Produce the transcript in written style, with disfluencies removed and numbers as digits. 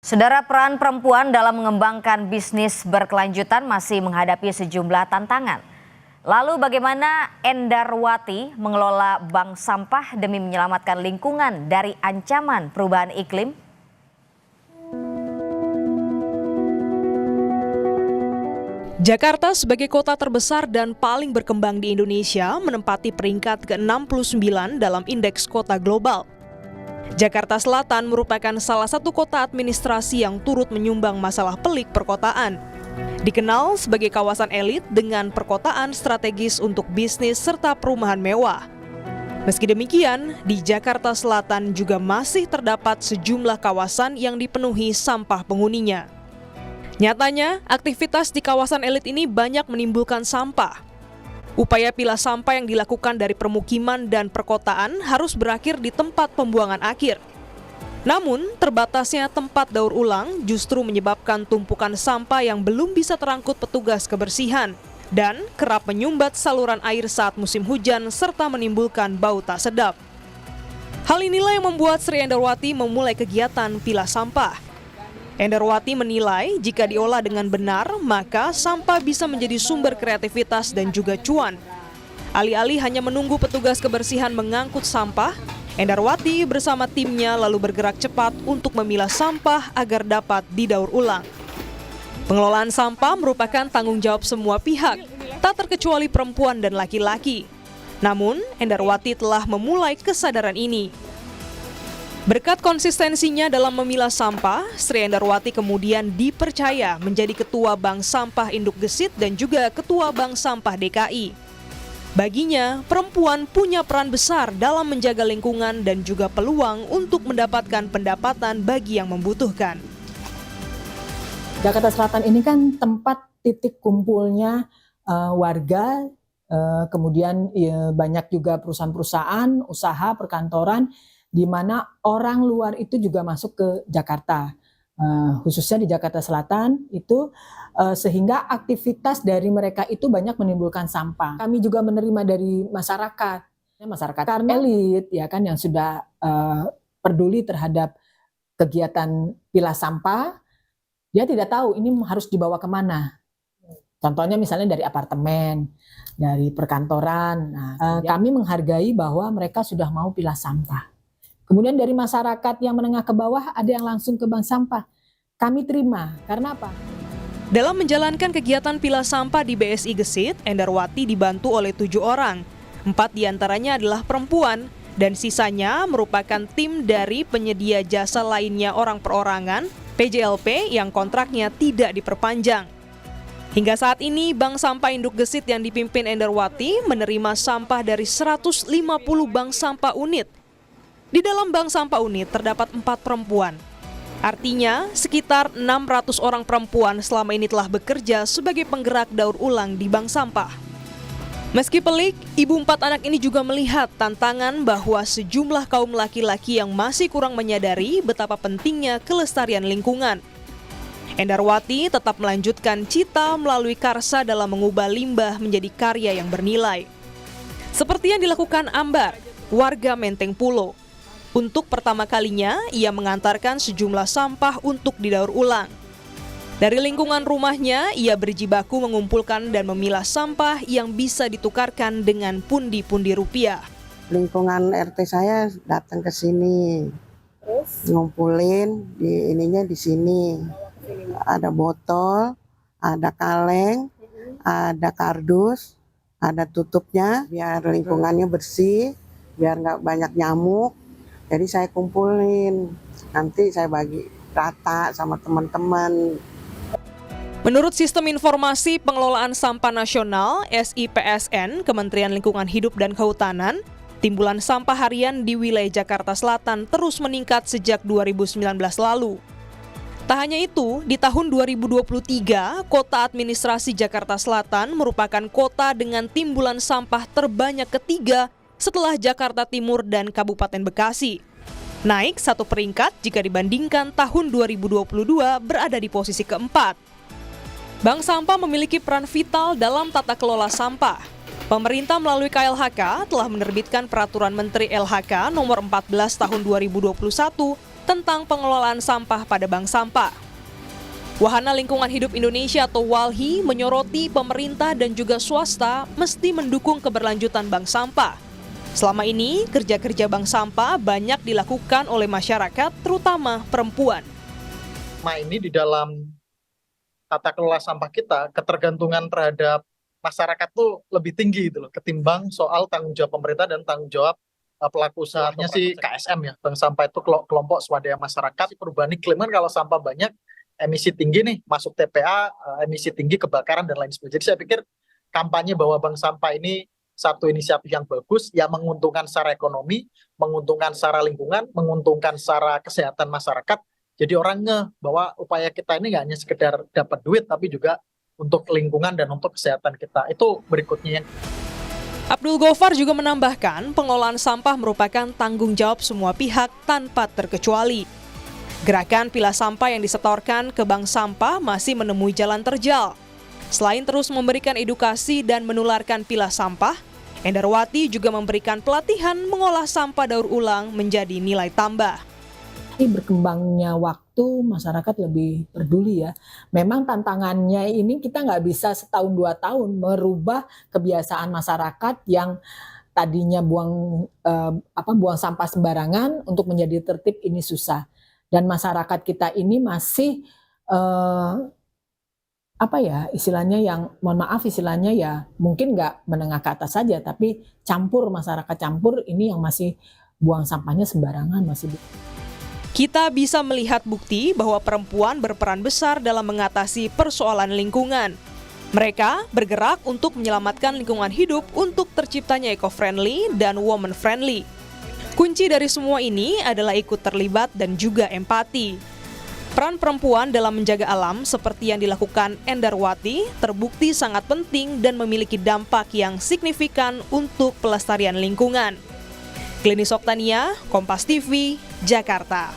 Saudara, peran perempuan dalam mengembangkan bisnis berkelanjutan masih menghadapi sejumlah tantangan. Lalu bagaimana Endarwati mengelola bank sampah demi menyelamatkan lingkungan dari ancaman perubahan iklim? Jakarta sebagai kota terbesar dan paling berkembang di Indonesia menempati peringkat ke-69 dalam Indeks Kota Global. Jakarta Selatan merupakan salah satu kota administrasi yang turut menyumbang masalah pelik perkotaan. Dikenal sebagai kawasan elit dengan perkotaan strategis untuk bisnis serta perumahan mewah. Meski demikian, di Jakarta Selatan juga masih terdapat sejumlah kawasan yang dipenuhi sampah penghuninya. Nyatanya, aktivitas di kawasan elit ini banyak menimbulkan sampah. Upaya pilah sampah yang dilakukan dari permukiman dan perkotaan harus berakhir di tempat pembuangan akhir. Namun, terbatasnya tempat daur ulang justru menyebabkan tumpukan sampah yang belum bisa terangkut petugas kebersihan dan kerap menyumbat saluran air saat musim hujan serta menimbulkan bau tak sedap. Hal inilah yang membuat Sri Endarwati memulai kegiatan pilah sampah. Endarwati menilai jika diolah dengan benar, maka sampah bisa menjadi sumber kreativitas dan juga cuan. Alih-alih hanya menunggu petugas kebersihan mengangkut sampah, Endarwati bersama timnya lalu bergerak cepat untuk memilah sampah agar dapat didaur ulang. Pengelolaan sampah merupakan tanggung jawab semua pihak, tak terkecuali perempuan dan laki-laki. Namun, Endarwati telah memulai kesadaran ini. Berkat konsistensinya dalam memilah sampah, Sri Endarwati kemudian dipercaya menjadi Ketua Bank Sampah Induk Gesit dan juga Ketua Bank Sampah DKI. Baginya, perempuan punya peran besar dalam menjaga lingkungan dan juga peluang untuk mendapatkan pendapatan bagi yang membutuhkan. Jakarta Selatan ini kan tempat titik kumpulnya warga, kemudian banyak juga perusahaan-perusahaan, usaha, perkantoran, di mana orang luar itu juga masuk ke Jakarta, khususnya di Jakarta Selatan itu, sehingga aktivitas dari mereka itu banyak menimbulkan sampah. Kami juga menerima dari masyarakat karena elit ya kan yang sudah peduli terhadap kegiatan pilah sampah, dia tidak tahu ini harus dibawa kemana. Contohnya misalnya dari apartemen, dari perkantoran. Nah, kami menghargai bahwa mereka sudah mau pilah sampah. Kemudian dari masyarakat yang menengah ke bawah ada yang langsung ke bank sampah. Kami terima, karena apa? Dalam menjalankan kegiatan pilah sampah di BSI Gesit, Endarwati dibantu oleh 7 orang. 4 diantaranya adalah perempuan, dan sisanya merupakan tim dari penyedia jasa lainnya orang perorangan, PJLP yang kontraknya tidak diperpanjang. Hingga saat ini, Bank Sampah Induk Gesit yang dipimpin Endarwati menerima sampah dari 150 bank sampah unit. Di dalam bank sampah unit terdapat 4 perempuan. Artinya, sekitar 600 orang perempuan selama ini telah bekerja sebagai penggerak daur ulang di bank sampah. Meski pelik, ibu 4 anak ini juga melihat tantangan bahwa sejumlah kaum laki-laki yang masih kurang menyadari betapa pentingnya kelestarian lingkungan. Endarwati tetap melanjutkan cita melalui karsa dalam mengubah limbah menjadi karya yang bernilai. Seperti yang dilakukan Ambar, warga Menteng Pulo. Untuk pertama kalinya, ia mengantarkan sejumlah sampah untuk didaur ulang. Dari lingkungan rumahnya, ia berjibaku mengumpulkan dan memilah sampah yang bisa ditukarkan dengan pundi-pundi rupiah. Lingkungan RT saya datang ke sini, ngumpulin di sini. Ada botol, ada kaleng, ada kardus, ada tutupnya biar lingkungannya bersih, biar nggak banyak nyamuk. Jadi saya kumpulin, nanti saya bagi rata sama teman-teman. Menurut Sistem Informasi Pengelolaan Sampah Nasional (SIPSN) Kementerian Lingkungan Hidup dan Kehutanan, timbulan sampah harian di wilayah Jakarta Selatan terus meningkat sejak 2019 lalu. Tak hanya itu, di tahun 2023, Kota Administrasi Jakarta Selatan merupakan kota dengan timbulan sampah terbanyak ketiga setelah Jakarta Timur dan Kabupaten Bekasi. Naik 1 peringkat jika dibandingkan tahun 2022 berada di posisi keempat. Bank sampah memiliki peran vital dalam tata kelola sampah. Pemerintah melalui KLHK telah menerbitkan Peraturan Menteri LHK nomor 14 tahun 2021 tentang pengelolaan sampah pada bank sampah. Wahana Lingkungan Hidup Indonesia atau WALHI menyoroti pemerintah dan juga swasta mesti mendukung keberlanjutan bank sampah. Selama ini, kerja-kerja bank sampah banyak dilakukan oleh masyarakat, terutama perempuan. Ini di dalam tata kelola sampah kita, ketergantungan terhadap masyarakat tuh lebih tinggi gitu loh, ketimbang soal tanggung jawab pemerintah dan tanggung jawab pelaku usahanya sih KSM ya. Bank sampah itu kelompok swadaya masyarakat. Perubahan iklim kan kalau sampah banyak, emisi tinggi nih, masuk TPA, emisi tinggi, kebakaran dan lain sebagainya. Jadi saya pikir kampanye bahwa bank sampah ini satu inisiatif yang bagus, yang menguntungkan secara ekonomi, menguntungkan secara lingkungan, menguntungkan secara kesehatan masyarakat. Jadi orang ngeh bahwa upaya kita ini nggak hanya sekedar dapat duit, tapi juga untuk lingkungan dan untuk kesehatan kita. Itu berikutnya. Abdul Ghoffar juga menambahkan pengelolaan sampah merupakan tanggung jawab semua pihak tanpa terkecuali. Gerakan pilah sampah yang disetorkan ke bank sampah masih menemui jalan terjal. Selain terus memberikan edukasi dan menularkan pilah sampah, Endarwati juga memberikan pelatihan mengolah sampah daur ulang menjadi nilai tambah. Berkembangnya waktu, masyarakat lebih peduli ya. Memang tantangannya ini kita nggak bisa setahun 2 tahun merubah kebiasaan masyarakat yang tadinya buang sampah sembarangan untuk menjadi tertib, ini susah. Dan masyarakat kita ini masih istilahnya yang, mohon maaf istilahnya ya mungkin nggak menengah ke atas saja, tapi masyarakat campur ini yang masih buang sampahnya sembarangan masih. Kita bisa melihat bukti bahwa perempuan berperan besar dalam mengatasi persoalan lingkungan. Mereka bergerak untuk menyelamatkan lingkungan hidup untuk terciptanya eco-friendly dan woman-friendly. Kunci dari semua ini adalah ikut terlibat dan juga empati. Peran perempuan dalam menjaga alam seperti yang dilakukan Endarwati terbukti sangat penting dan memiliki dampak yang signifikan untuk pelestarian lingkungan. Glenis Oktania, Kompas TV, Jakarta.